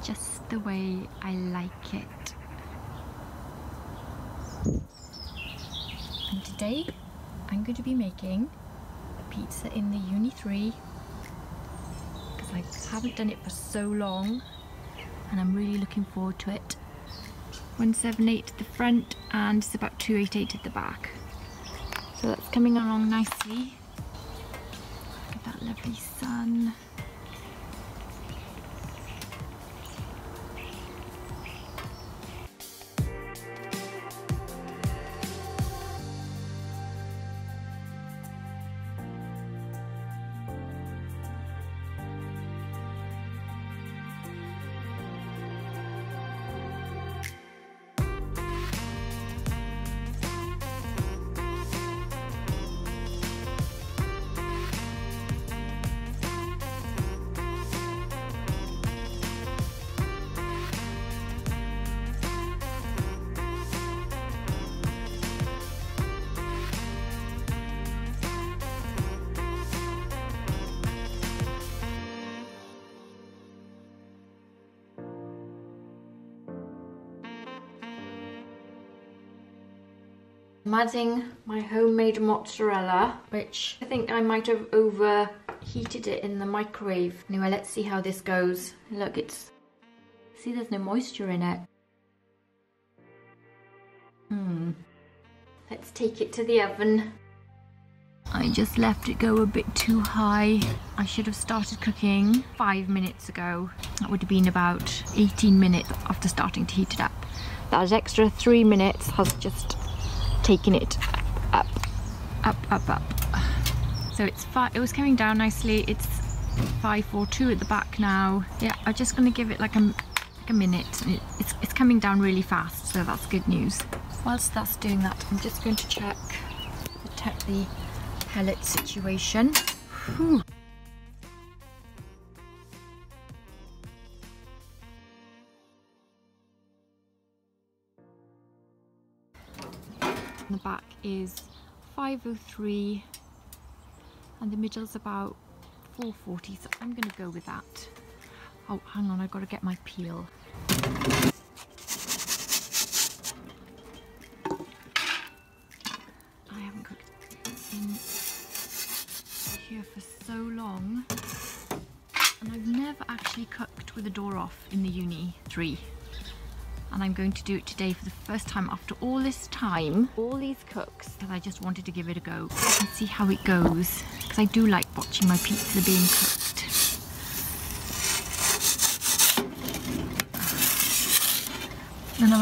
just the way I like it. And today I'm going to be making a pizza in the Ooni 3 because I haven't done it for so long and I'm really looking forward to it. 178 at the front and it's about 288 at the back. So that's coming along nicely. Look at that lovely sun. I'm adding my homemade mozzarella, which I think I might have overheated it in the microwave. Anyway, let's see how this goes. Look, see, there's no moisture in it. Let's take it to the oven. I just left it go a bit too high. I should have started cooking 5 minutes ago. That would have been about 18 minutes after starting to heat it up. That extra 3 minutes has just taken it up. So it was coming down nicely. It's 5:42 at the back now. Yeah, I'm just gonna give it like a minute. It's coming down really fast, so that's good news. Whilst that's doing that, I'm just going to check the pellet situation. Whew. The back is 5:03 and the middle's about 4:40, so I'm going to go with that. Oh, hang on, I've got to get my peel. I haven't cooked in here for so long, and I've never actually cooked with the door off in the Ooni 3. And I'm going to do it today for the first time after all this time, all these cooks, because I just wanted to give it a go and see how it goes, because I do like watching my pizza being cooked. And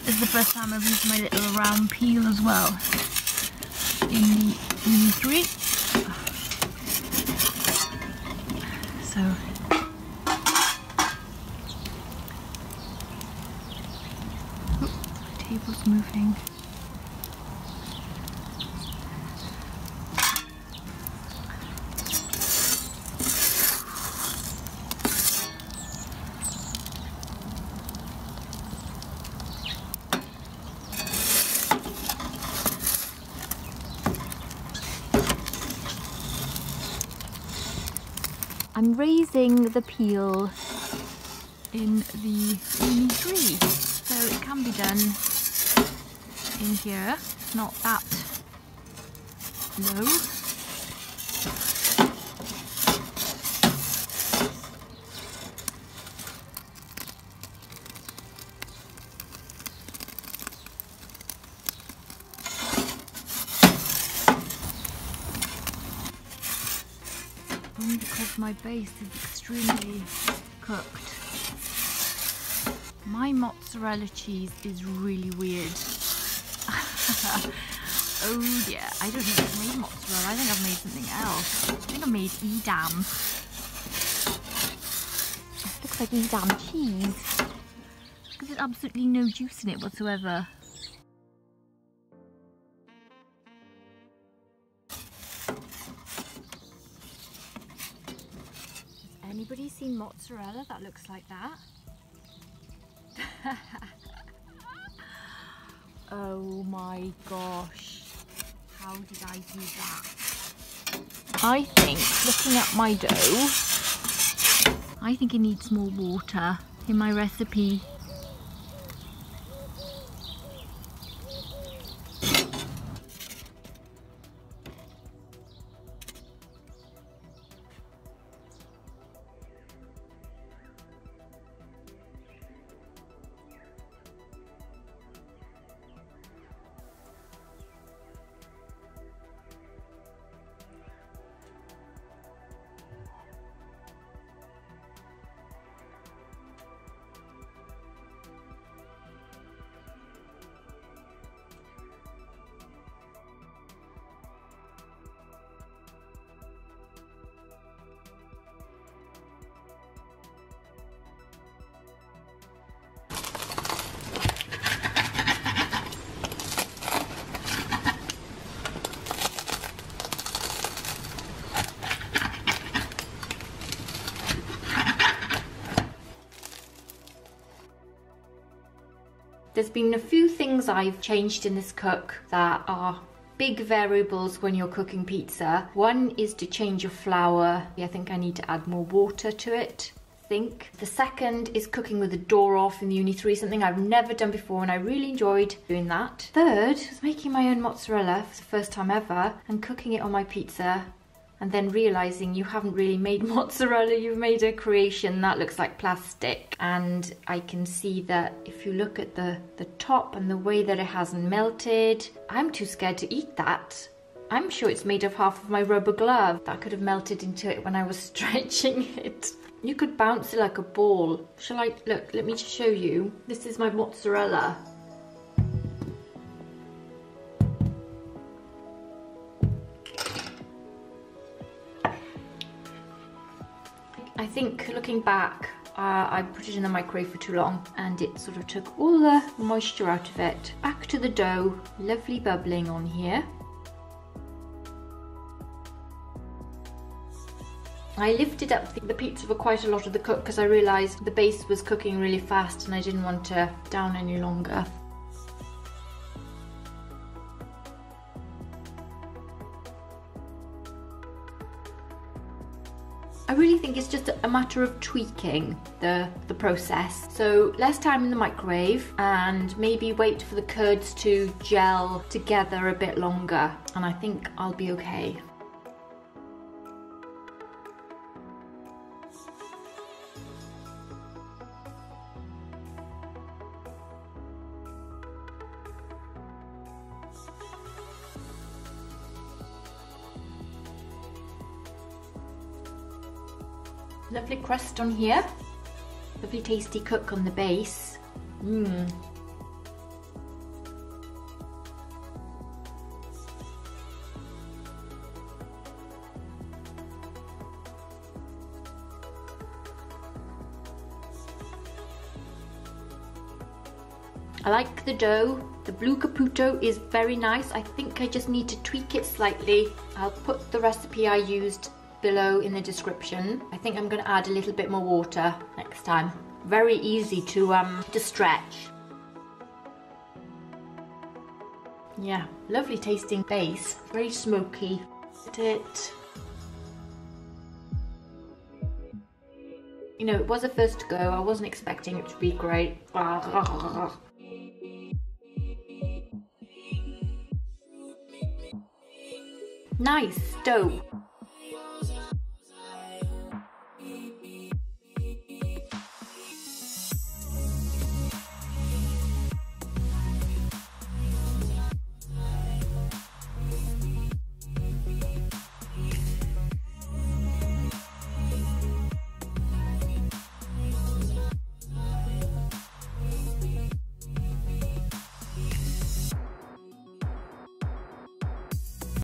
this is the first time I've used my little round peel as well in the Ooni 3. So table's moving. I'm raising the peel in the Ooni 3, so it can be done in here. It's not that low. Only because my base is extremely cooked. My mozzarella cheese is really weird. Oh dear, I don't think I've made mozzarella. I think I've made something else. I think I made Edam. It looks like Edam cheese. Because there's absolutely no juice in it whatsoever. Has anybody seen mozzarella that looks like that? Oh my gosh, how did I do that? I think, looking at my dough, I think it needs more water. in my recipe. There's been a few things I've changed in this cook that are big variables when you're cooking pizza. One is to change your flour. I think I need to add more water to it. The second is cooking with the door off in the Uni 3, something I've never done before and I really enjoyed doing that. Third is making my own mozzarella for the first time ever and cooking it on my pizza, and then realizing you haven't really made mozzarella, you've made a creation that looks like plastic. And I can see that if you look at the top and the way that it hasn't melted, I'm too scared to eat that. I'm sure it's made of half of my rubber glove. That could have melted into it when I was stretching it. You could bounce it like a ball. Shall I, look, let me just show you. This is my mozzarella. I think looking back, I put it in the microwave for too long and it sort of took all the moisture out of it. Back to the dough, lovely bubbling on here. I lifted up the pizza for quite a lot of the cook because I realised the base was cooking really fast and I didn't want to down any longer. I really think it's just a matter of tweaking the process. So less time in the microwave and maybe wait for the curds to gel together a bit longer, and I think I'll be okay. Lovely crust on here, lovely tasty cook on the base. I like the dough. The blue caputo is very nice. I think I just need to tweak it slightly. I'll put the recipe I used below in the description. I think I'm going to add a little bit more water next time. Very easy to stretch. Yeah, lovely tasting base, very smoky. It. You know, it was a first go. I wasn't expecting it to be great. Nice dough.